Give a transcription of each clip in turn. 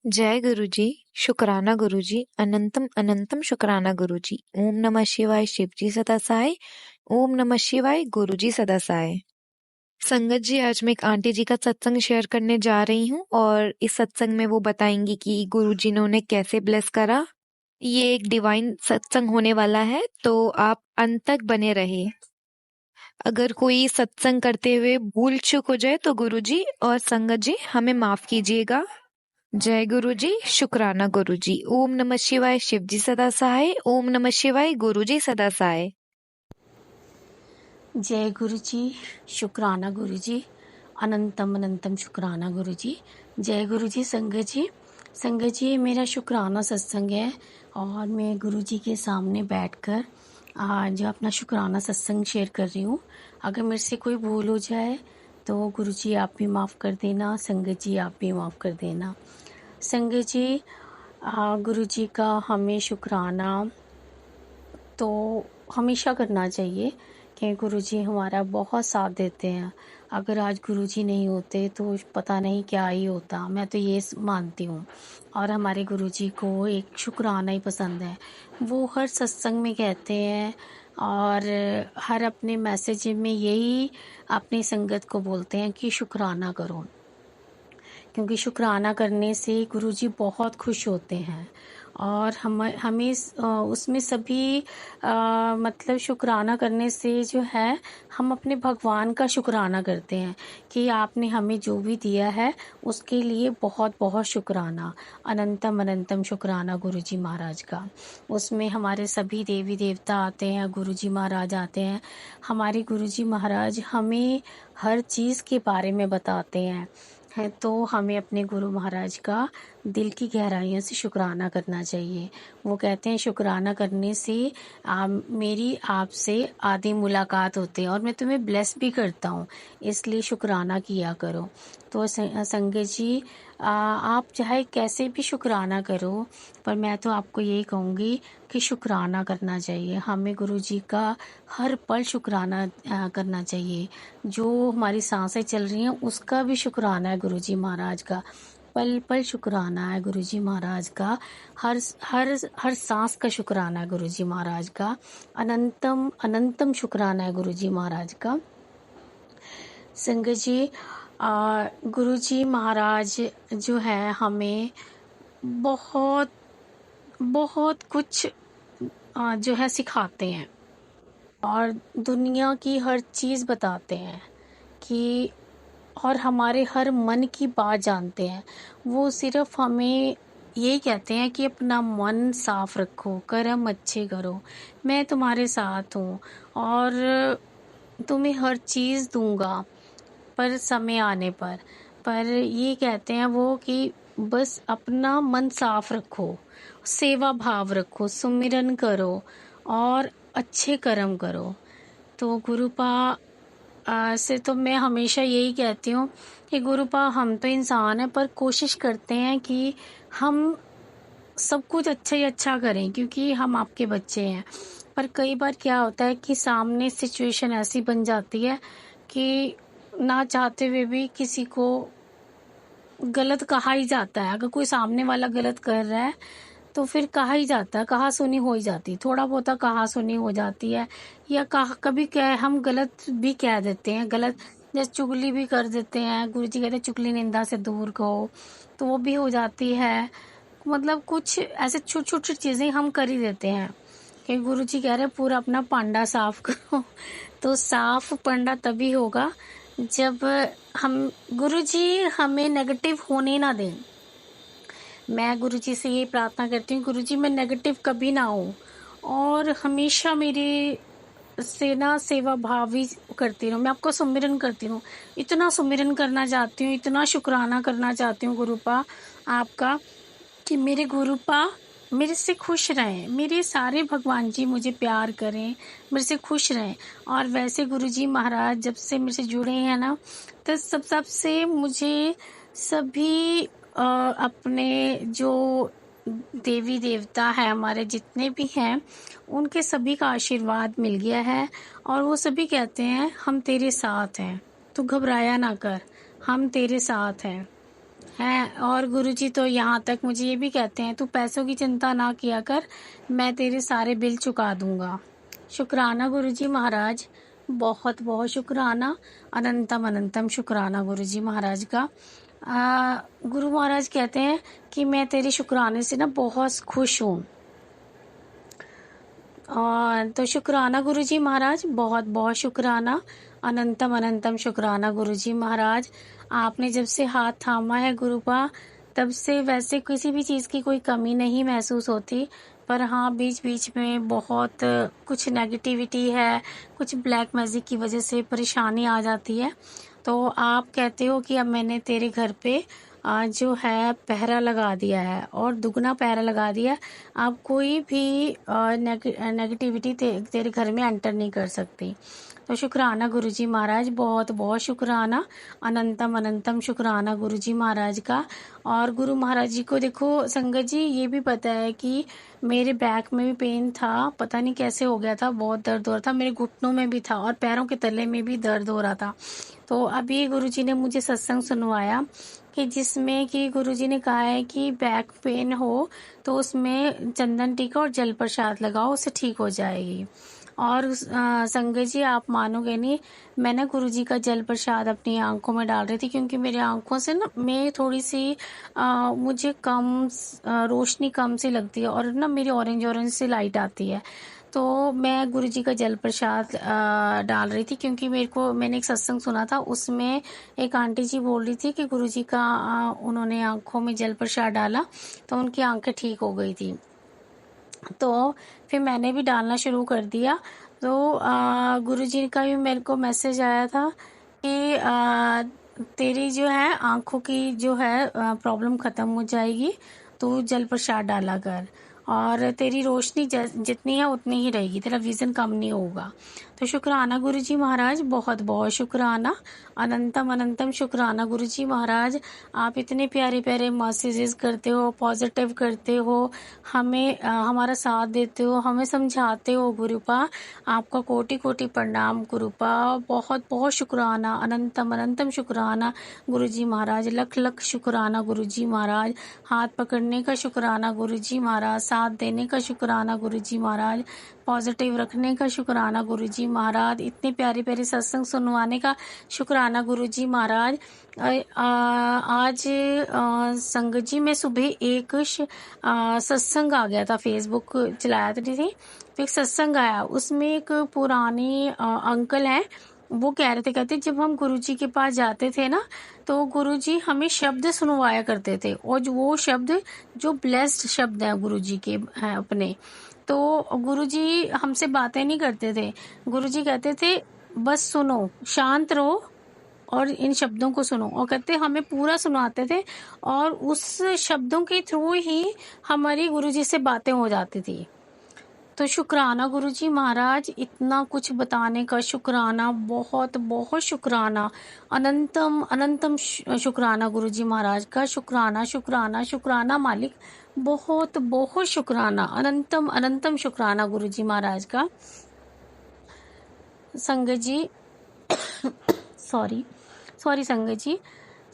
जय गुरुजी, शुक्राना गुरुजी, अनंतम अनंतम शुक्राना गुरुजी। ओम नमः शिवाय, शिवजी सदा सहाय। ओम नमः शिवाय, गुरुजी सदा सहाय। संगत जी, आज मैं एक आंटी जी का सत्संग शेयर करने जा रही हूँ और इस सत्संग में वो बताएंगी कि गुरुजी ने उन्हें कैसे ब्लेस करा। ये एक डिवाइन सत्संग होने वाला है, तो आप अंत तक बने रहिए। अगर कोई सत्संग करते हुए भूल चूक हो जाए तो गुरुजी और संगत जी हमें माफ कीजिएगा। जय गुरुजी, शुक्राना गुरुजी। ओम नमः शिवाय, शिवजी सदा सहाय। ओम नमः शिवाय, गुरुजी सदा सहाय। जय गुरु जी, शुक्राना गुरु जी, अनंतम अनंतम शुक्राना गुरु जी। जय गुरु जी। संगत जी मेरा शुक्राना सत्संग है और मैं गुरु जी के सामने बैठकर आज अपना शुक्राना सत्संग शेयर कर रही हूँ। अगर मेरे से कोई भूल हो जाए तो गुरु जी आप भी माफ़ कर देना, संगत जी आप भी माफ़ कर देना। संगत जी, गुरु जी का हमें शुक्राना तो हमेशा करना चाहिए कि गुरुजी हमारा बहुत साथ देते हैं। अगर आज गुरुजी नहीं होते तो पता नहीं क्या ही होता, मैं तो ये मानती हूँ। और हमारे गुरुजी को एक शुक्राना ही पसंद है। वो हर सत्संग में कहते हैं और हर अपने मैसेज में यही अपनी संगत को बोलते हैं कि शुक्राना करो, क्योंकि शुक्राना करने से गुरुजी बहुत खुश होते हैं। और हमें उसमें सभी मतलब शुक्राना करने से जो है हम अपने भगवान का शुक्राना करते हैं कि आपने हमें जो भी दिया है उसके लिए बहुत बहुत शुक्राना, अनंतम अनंतम शुक्राना गुरुजी महाराज का। उसमें हमारे सभी देवी देवता आते हैं, गुरुजी महाराज आते हैं। हमारे गुरुजी महाराज हमें हर चीज़ के बारे में बताते हैं तो हमें अपने गुरु महाराज का दिल की गहराइयों से शुक्राना करना चाहिए। वो कहते हैं शुक्राना करने से मेरी आपसे आधी मुलाकात होती है और मैं तुम्हें ब्लेस भी करता हूँ, इसलिए शुक्राना किया करो। तो संगत जी, आप चाहे कैसे भी शुक्राना करो, पर मैं तो आपको यही कहूँगी कि शुक्राना करना चाहिए। हमें गुरु जी का हर पल शुक्राना करना चाहिए। जो हमारी सांसें चल रही हैं उसका भी शुक्राना है गुरु जी महाराज का। पल पल शुक्राना है गुरु जी महाराज का। हर हर हर सांस का शुक्राना है गुरु जी महाराज का। अनंतम अनंतम शुक्राना है गुरु जी महाराज का। संगत जी, गुरु जी महाराज जो है हमें बहुत बहुत कुछ जो है सिखाते हैं और दुनिया की हर चीज़ बताते हैं कि और हमारे हर मन की बात जानते हैं। वो सिर्फ हमें यही कहते हैं कि अपना मन साफ रखो, कर्म अच्छे करो, मैं तुम्हारे साथ हूँ और तुम्हें हर चीज़ दूंगा पर समय आने पर ये कहते हैं वो कि बस अपना मन साफ रखो, सेवा भाव रखो, सुमिरन करो और अच्छे कर्म करो। तो गुरुपा से तो मैं हमेशा यही कहती हूँ कि गुरुपा हम तो इंसान हैं पर कोशिश करते हैं कि हम सब कुछ अच्छा ही अच्छा करें क्योंकि हम आपके बच्चे हैं। पर कई बार क्या होता है कि सामने सिचुएशन ऐसी बन जाती है कि ना चाहते हुए भी किसी को गलत कहा ही जाता है। अगर कोई सामने वाला गलत कर रहा है तो फिर कहा ही जाता है, कहा सुनी हो ही जाती है, थोड़ा बहुत कहा सुनी हो जाती है या कहा कभी हम गलत भी कह देते हैं, गलत जैसे चुगली भी कर देते हैं। गुरु जी कहते हैं चुगली निंदा से दूर कहो, तो वो भी हो जाती है। मतलब कुछ ऐसे छोटी छोटी चीज़ें हम कर ही देते हैं कि गुरु जी कह रहे हैं पूरा अपना पांडा साफ करो। तो साफ पांडा तभी होगा जब हम गुरु जी हमें नेगेटिव होने ना दें। मैं गुरु जी से ये प्रार्थना करती हूँ गुरु जी मैं नेगेटिव कभी ना हूँ और हमेशा मेरे से ना सेवा भाव ही करती रहूँ। मैं आपको सुमिरन करती हूँ, इतना सुमिरन करना चाहती हूँ, इतना शुक्राना करना चाहती हूँ गुरुपा आपका कि मेरे गुरुपा मेरे से खुश रहें, मेरे सारे भगवान जी मुझे प्यार करें, मेरे से खुश रहें। और वैसे गुरुजी महाराज जब से मेरे से जुड़े हैं ना तो सबसे मुझे सभी अपने जो देवी देवता है हमारे जितने भी हैं उनके सभी का आशीर्वाद मिल गया है और वो सभी कहते हैं हम तेरे साथ हैं, तू घबराया ना कर, हम तेरे साथ हैं। हैं। और गुरुजी तो यहाँ तक मुझे ये भी कहते हैं, तू पैसों की चिंता ना किया कर, मैं तेरे सारे बिल चुका दूंगा। शुक्राना गुरुजी महाराज, बहुत बहुत शुक्राना, अनंतम अनंतम शुक्राना गुरुजी महाराज का। गुरु महाराज कहते हैं कि मैं तेरे शुक्राने से ना बहुत खुश हूँ। और तो शुक्राना गुरुजी महाराज, बहुत बहुत शुक्राना, अनंतम अनंतम शुक्राना गुरुजी महाराज। आपने जब से हाथ थामा है गुरुपा, तब से वैसे किसी भी चीज़ की कोई कमी नहीं महसूस होती, पर हाँ बीच बीच में बहुत कुछ नेगेटिविटी है, कुछ ब्लैक मैजिक की वजह से परेशानी आ जाती है। तो आप कहते हो कि अब मैंने तेरे घर पे जो है पहरा लगा दिया है, और दुगना पहरा लगा दिया है। अब कोई भी नेगेटिविटी तेरे घर में एंटर नहीं कर सकती। तो शुक्राना गुरुजी महाराज, बहुत बहुत शुक्राना, अनंतम अनंतम शुक्राना गुरुजी महाराज का। और गुरु महाराज जी को देखो संगत जी, ये भी पता है कि मेरे बैक में भी पेन था, पता नहीं कैसे हो गया था, बहुत दर्द हो रहा था, मेरे घुटनों में भी था और पैरों के तले में भी दर्द हो रहा था। तो अभी गुरुजी ने मुझे सत्संग सुनवाया कि जिसमें कि गुरुजी ने कहा है कि बैक पेन हो तो उसमें चंदन टीका और जल प्रसाद लगाओ, उससे ठीक हो जाएगी। और संगत जी आप मानोगे नहीं, मैं ना गुरुजी का जल प्रसाद अपनी आंखों में डाल रही थी, क्योंकि मेरे आंखों से ना मैं थोड़ी सी मुझे कम रोशनी कम सी लगती है, और ना मेरी ऑरेंज ऑरेंज सी लाइट आती है। तो मैं गुरुजी का जल प्रसाद डाल रही थी, क्योंकि मैंने एक सत्संग सुना था, उसमें एक आंटी जी बोल रही थी कि गुरुजी का उन्होंने आंखों में जल प्रसाद डाला तो उनकी आंखें ठीक हो गई थी। तो फिर मैंने भी डालना शुरू कर दिया। तो गुरुजी का भी मेरे को मैसेज आया था कि तेरी जो है आंखों की जो है प्रॉब्लम ख़त्म हो जाएगी, तू जल प्रसाद डाला कर, और तेरी रोशनी जितनी है उतनी ही रहेगी, तेरा विज़न कम नहीं होगा। तो शुक्राना गुरुजी महाराज, बहुत बहुत शुक्राना, अनंतम अनंतम शुक्राना गुरुजी महाराज। आप इतने प्यारे प्यारे मैसेजेस करते हो, पॉजिटिव करते हो, हमें हमारा साथ देते हो, हमें समझाते हो गुरुपा। आपका कोटि कोटि प्रणाम गुरुपा, बहुत बहुत शुक्राना, अनंतम अनंतम शुक्राना गुरुजी महाराज, लख लख शुक्राना गुरुजी महाराज। हाथ पकड़ने का शुक्राना गुरुजी महाराज, साथ देने का शुक्राना गुरुजी महाराज, पॉजिटिव रखने का शुक्राना गुरुजी महाराज, इतने प्यारे प्यारे सत्संग सुनवाने का शुक्राना गुरुजी महाराज। आज संगत जी मैं सुबह एक सत्संग आ गया था, फेसबुक चलाया थी, तो एक सत्संग आया, उसमें एक पुराने अंकल हैं, वो कह रहे थे, कहते जब हम गुरुजी के पास जाते थे ना, तो गुरुजी हमें शब्द सुनवाया करते थे, और जो वो शब्द जो ब्लेस्ड शब्द हैं गुरुजी के हैं अपने, तो गुरुजी हमसे बातें नहीं करते थे, गुरुजी कहते थे बस सुनो, शांत रहो और इन शब्दों को सुनो, और कहते हमें पूरा सुनाते थे, और उस शब्दों के थ्रू ही हमारी गुरुजी से बातें हो जाती थी। तो शुक्राना गुरुजी महाराज, इतना कुछ बताने का शुक्राना, बहुत बहुत शुक्राना, अनंतम अनंतम शुक्राना गुरुजी महाराज का, शुक्राना शुक्राना शुक्राना मालिक, बहुत बहुत शुक्राना, अनंतम अनंतम शुक्राना गुरुजी महाराज का। संगत जी सॉरी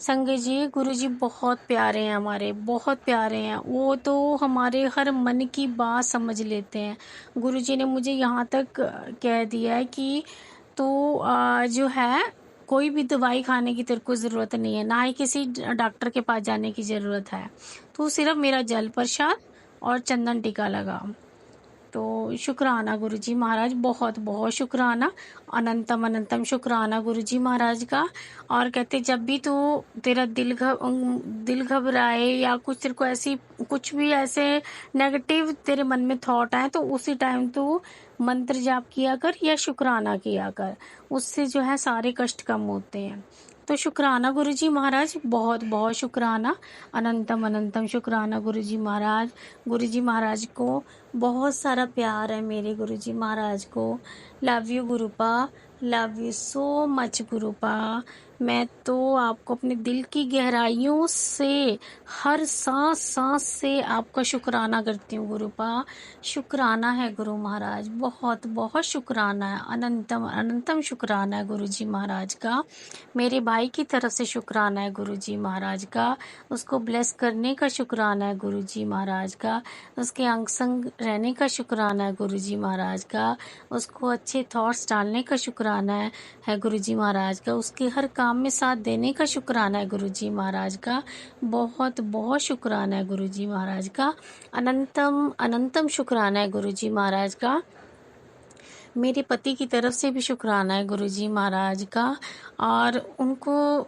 संगत जी गुरुजी बहुत प्यारे हैं, हमारे बहुत प्यारे हैं, वो तो हमारे हर मन की बात समझ लेते हैं। गुरुजी ने मुझे यहाँ तक कह दिया है कि तो जो है कोई भी दवाई खाने की तेरे को ज़रूरत नहीं है, ना ही किसी डॉक्टर के पास जाने की ज़रूरत है, तू सिर्फ मेरा जल प्रसाद और चंदन टीका लगा। तो शुक्राना गुरुजी महाराज, बहुत बहुत शुक्राना, अनंतम अनंतम शुक्राना गुरुजी महाराज का। और कहते जब भी तू तेरा दिल घबराए, या कुछ तेरे को ऐसी कुछ भी ऐसे नेगेटिव तेरे मन में थॉट आए, तो उसी टाइम तू मंत्र जाप किया कर या शुक्राना किया कर, उससे जो है सारे कष्ट कम होते हैं। तो शुक्राना गुरुजी महाराज, बहुत बहुत शुक्राना, अनंतम अनंतम शुक्राना गुरुजी महाराज। गुरुजी महाराज को बहुत सारा प्यार है, मेरे गुरुजी महाराज को। Love you Gurupa, love you so much Gurupa. मैं तो आपको अपने दिल की गहराइयों से, हर सांस सांस से आपका शुक्राना करती हूँ गुरुपा। शुक्राना है गुरु महाराज, बहुत बहुत शुक्राना है, अनंतम अनंतम शुक्राना है गुरु जी महाराज का। मेरे भाई की तरफ से शुक्राना है गुरु जी महाराज का, उसको ब्लेस करने का शुक्राना है गुरु जी महाराज का, उसके अंग संग रहने का शुक्राना है गुरु जी महाराज का, उसको अच्छे थॉट्स डालने का शुक्राना है गुरु जी महाराज का, उसके हर काम में साथ देने का शुक्राना है गुरु जी महाराज का। बहुत बहुत शुक्राना है गुरु जी महाराज का, अनंतम अनंतम शुक्राना है गुरु जी महाराज का। मेरे पति की तरफ से भी शुक्राना है गुरु जी महाराज का, और उनको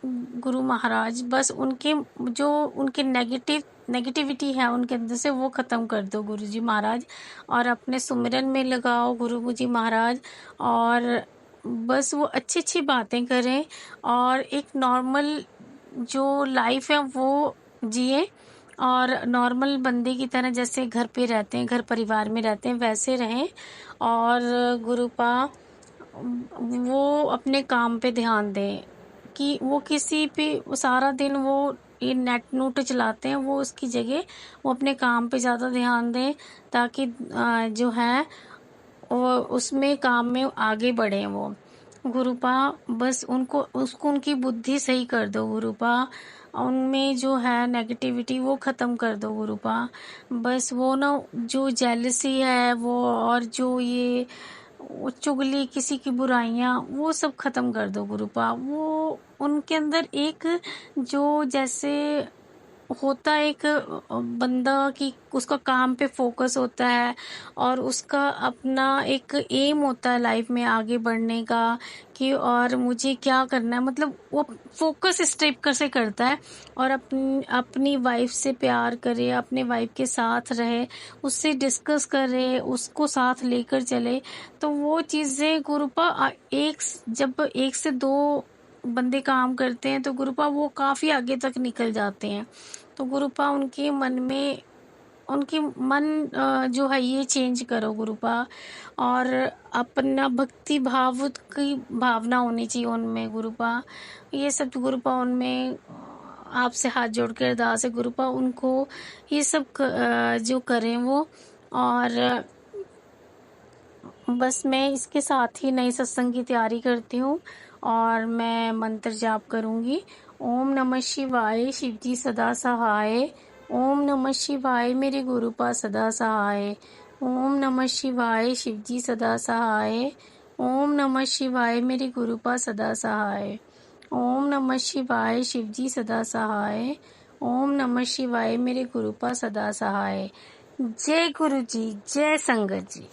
गुरु महाराज बस उनके जो उनके नेगेटिविटी है उनके अंदर से वो ख़त्म कर दो गुरु जी महाराज, और अपने सुमिरन में लगाओ गुरु जी महाराज, और बस वो अच्छी अच्छी बातें करें और एक नॉर्मल जो लाइफ है वो जिए, और नॉर्मल बंदे की तरह जैसे घर पे रहते हैं, घर परिवार में रहते हैं, वैसे रहें। और गुरुपा वो अपने काम पे ध्यान दें, कि वो किसी पे सारा दिन वो ये नेट नूट चलाते हैं, वो उसकी जगह वो अपने काम पे ज़्यादा ध्यान दें, ताकि जो है वो उसमें काम में आगे बढ़ें वो। गुरुपा बस उसको उनकी बुद्धि सही कर दो गुरुपा, उनमें जो है नेगेटिविटी वो ख़त्म कर दो गुरुपा। बस वो ना जो जेलसी है वो, और जो ये वो चुगली, किसी की बुराइयाँ, वो सब ख़त्म कर दो गुरुपा। वो उनके अंदर एक जो जैसे होता है एक बंदा कि उसका काम पे फोकस होता है, और उसका अपना एक एम होता है लाइफ में आगे बढ़ने का, कि और मुझे क्या करना है, मतलब वो फोकस इस टाइप का से करता है, और अपनी वाइफ से प्यार करे, अपने वाइफ के साथ रहे, उससे डिस्कस करे, उसको साथ लेकर चले। तो वो चीज़ें गुरुपा जब एक से दो बंदे काम करते हैं तो गुरुपा वो काफ़ी आगे तक निकल जाते हैं। तो गुरुपा उनके मन में उनकी मन जो है ये चेंज करो गुरुपा, और अपना भक्ति भाव की भावना होनी चाहिए उनमें गुरुपा। ये सब गुरुपा उनमें आपसे हाथ जोड़ के अरदास है गुरुपा, उनको ये सब जो करें वो। और बस मैं इसके साथ ही नई सत्संग की तैयारी करती हूँ, और मैं मंत्र जाप करूँगी। ओम नमः शिवाय, शिवजी सदा सहाय। ओम नमः शिवाय, मेरे गुरुपा सदा सहाय। ओम नमः शिवाय, शिवजी सदा सहाय। ओम नमः शिवाय, मेरे गुरुपा सदा सहाय। ओम नमः शिवाय, शिवजी सदा सहाय। ओम नमः शिवाय, मेरे गुरुपा सदा सहाय। जय गुरु जी, जय संगत जी।